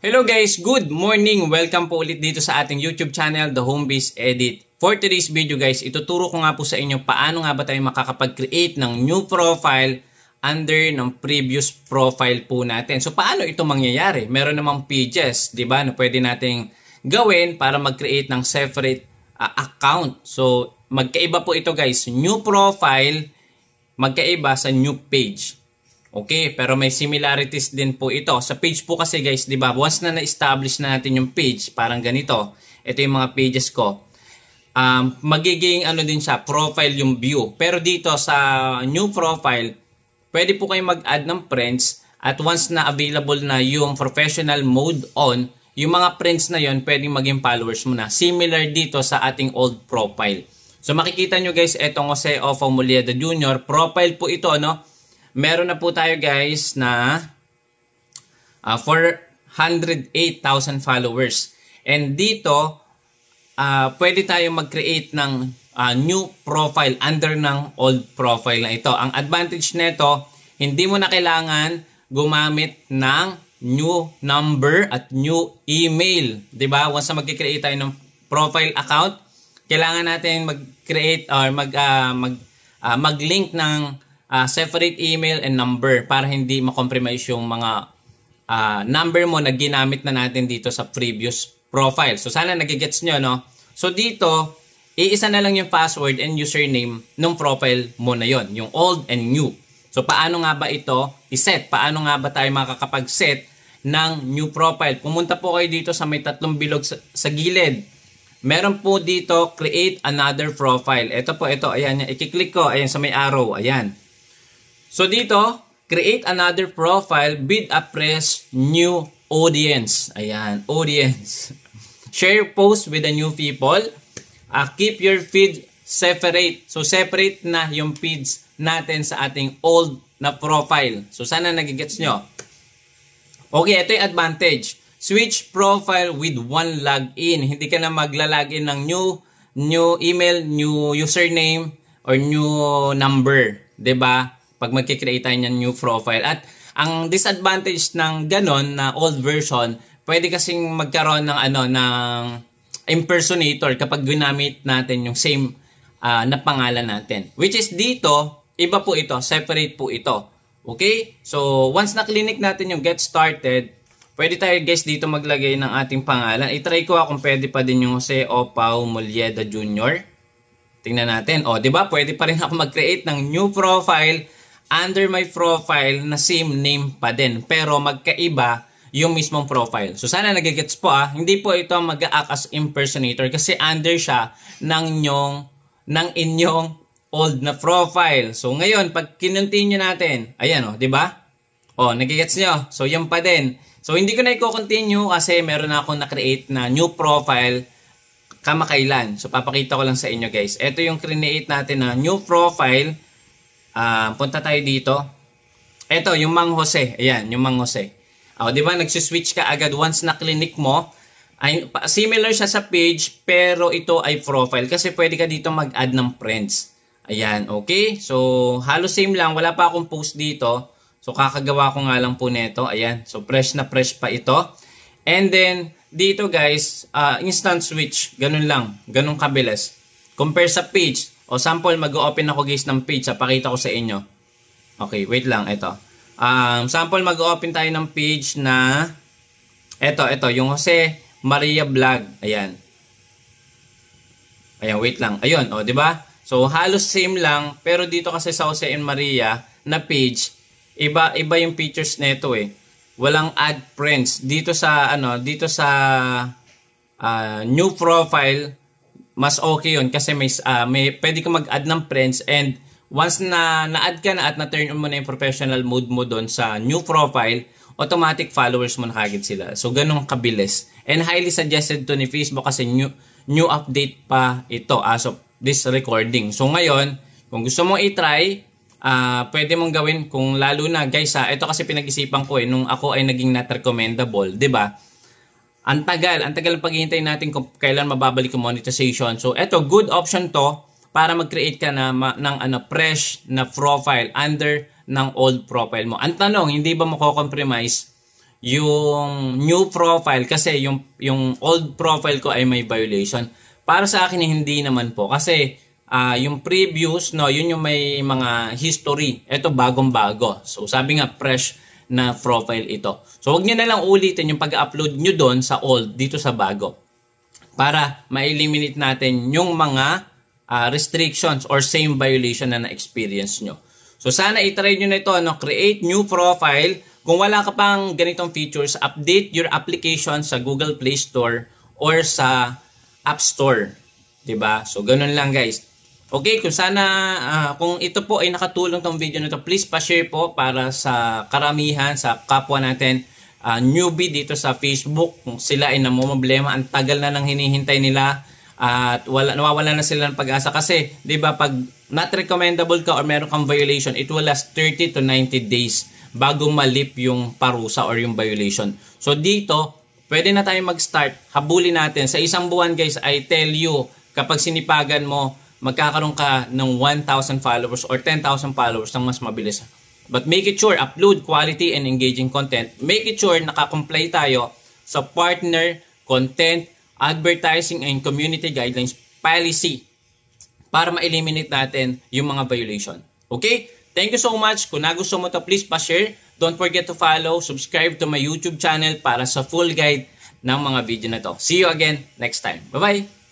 Hello guys, good morning! Welcome po ulit dito sa ating YouTube channel, The Homebase Edit. For today's video guys, ituturo ko nga po sa inyo paano nga ba tayo makakapag-create ng new profile under ng previous profile po natin. So paano ito mangyayari? Meron namang pages, di ba, na pwede nating gawin para mag-create ng separate account. So magkaiba po ito guys, new profile, magkaiba sa new page. Okay, pero may similarities din po ito. Sa page po kasi guys, di ba, once na na-establish na natin yung page, parang ganito, ito yung mga pages ko, magiging ano din siya, profile yung view. Pero dito sa new profile, pwede po kayong mag-add ng friends at once na available na yung professional mode on, yung mga friends na yon pwedeng maging followers mo na. Similar dito sa ating old profile. So makikita nyo guys, etong Jose Ofo Mullieda Jr. Profile po ito, no? Meron na po tayo guys na 408,000 followers. And dito, pwede tayo mag-create ng new profile under ng old profile na ito. Ang advantage nito, hindi mo na kailangan gumamit ng new number at new email. Diba? Once na mag-create tayo ng profile account, kailangan natin mag-create or mag-link ng separate email and number para hindi ma-compromise yung mga number mo na ginamit na natin dito sa previous profile. So sana nagigets nyo, no? So dito, iisa na lang yung password and username ng profile mo na yon, yung old and new. So paano nga ba ito i-set? Paano nga ba tayo makakapag-set ng new profile? Pumunta po kayo dito sa may tatlong bilog sa gilid. Meron po dito, create another profile. Ito po, ito, ayan, i-click ko, ayan sa may arrow, ayan. So dito, create another profile with a fresh new audience. Ayan, audience. Share post with the new people. Keep your feed separate. So separate na yung feeds natin sa ating old na profile. So sana nagigets nyo. Okay, ito yung advantage. Switch profile with one login. Hindi ka na magla-login ng new email, new username, or new number. 'Di ba? Pag magkikreate tayo ng new profile. At ang disadvantage ng ganon na old version, pwede kasing magkaroon ng ng impersonator kapag ginamit natin yung same na pangalan natin. Which is dito, iba po ito, separate po ito. Okay? So once na clinic natin yung get started, pwede tayo guys dito maglagay ng ating pangalan. I-try ko kung pwede pa din yung Jose Ofo Mullieda Jr. Tingnan natin. O, di ba? Pwede pa rin ako mag-create ng new profile under my profile na same name pa din. Pero magkaiba yung mismong profile. So sana nagigets po Hindi po ito mag-act as impersonator kasi under siya ng inyong old na profile. So ngayon, pag kinontinue natin, ayan di ba? O, nagigets nyo. So yan pa din. So hindi ko na i-continue kasi meron na akong na-create na new profile kamakailan. So papakita ko lang sa inyo guys. Ito yung create natin na new profile. Punta tayo dito. Ito, yung Mang Jose. Ayan, yung Mang Jose. Di ba, nagsiswitch ka agad once na clinic mo. Similar siya sa page, pero ito ay profile. Kasi pwede ka dito mag-add ng friends. Ayan, okay? So, halos same lang. Wala pa akong post dito. So, kakagawa ko nga lang po nito. Ayan. So, fresh na fresh pa ito. And then, dito guys, instant switch. Ganun lang. Ganun kabilis. Compare sa page. O sample, mag-open ako guys ng page. Pakita ko sa inyo. Okay, wait lang. Ito. Sample, mag-open tayo ng page na ito. Yung Jose Maria Vlog. Ayan. Ayan, wait lang. Ayun, di ba? So, halos same lang. Pero dito kasi sa Jose and Maria na page, iba yung features nito Walang add friends. Dito sa new profile, mas okay yun kasi may pwede ka mag-add ng friends and once na na-add ka na at na-turn on mo na yung professional mode mo doon sa new profile, automatic followers mo na kagad sila. So, ganun kabilis. And highly suggested to ni Facebook kasi new update pa ito as of this recording. So, ngayon, kung gusto mong i-try, pwede mong gawin kung lalo na guys ito kasi pinag-isipan ko nung ako ay naging not recommendable, 'di ba? Ang tagal ng paghihintay natin kung kailan mababalik yung monetization. So ito, good option to para mag-create ka ng fresh na profile under ng old profile mo. Ang tanong, hindi ba mako-compromise yung new profile kasi yung old profile ko ay may violation. Para sa akin hindi naman po kasi yung previous no, yun yung may mga history. Ito bagong-bago. So sabi nga fresh na profile ito. So wag niyo na lang ulitin yung pag-upload niyo doon sa old dito sa bago para ma-eliminate natin yung mga restrictions or same violation na na-experience nyo. So sana i-try nyo na ito, no? Create new profile. Kung wala ka pang ganitong features, update your application sa Google Play Store or sa App Store. 'Di ba? So ganun lang guys. Okay, kung sana kung ito po ay nakatulong tong video na to, please pa-share po para sa karamihan, sa kapwa natin newbie dito sa Facebook. Kung sila ay namumblema, ang tagal na nang hinihintay nila at nawawala na sila ng pag-asa kasi 'di ba pag not recommendable ka or meron kang violation, it will last 30 to 90 days bago malip yung parusa or yung violation. So dito, pwede na tayong mag-start. Habulin natin sa isang buwan guys. I tell you, kapag sinipagan mo, magkakaroon ka ng 1,000 followers or 10,000 followers ng mas mabilis. But make it sure, upload quality and engaging content. Make it sure naka-comply tayo sa partner, content, advertising, and community guidelines policy para ma-eliminate natin yung mga violation. Okay? Thank you so much. Kung nagustuhan mo to, please pa-share. Don't forget to follow, subscribe to my YouTube channel para sa full guide ng mga video na to. See you again next time. Bye-bye!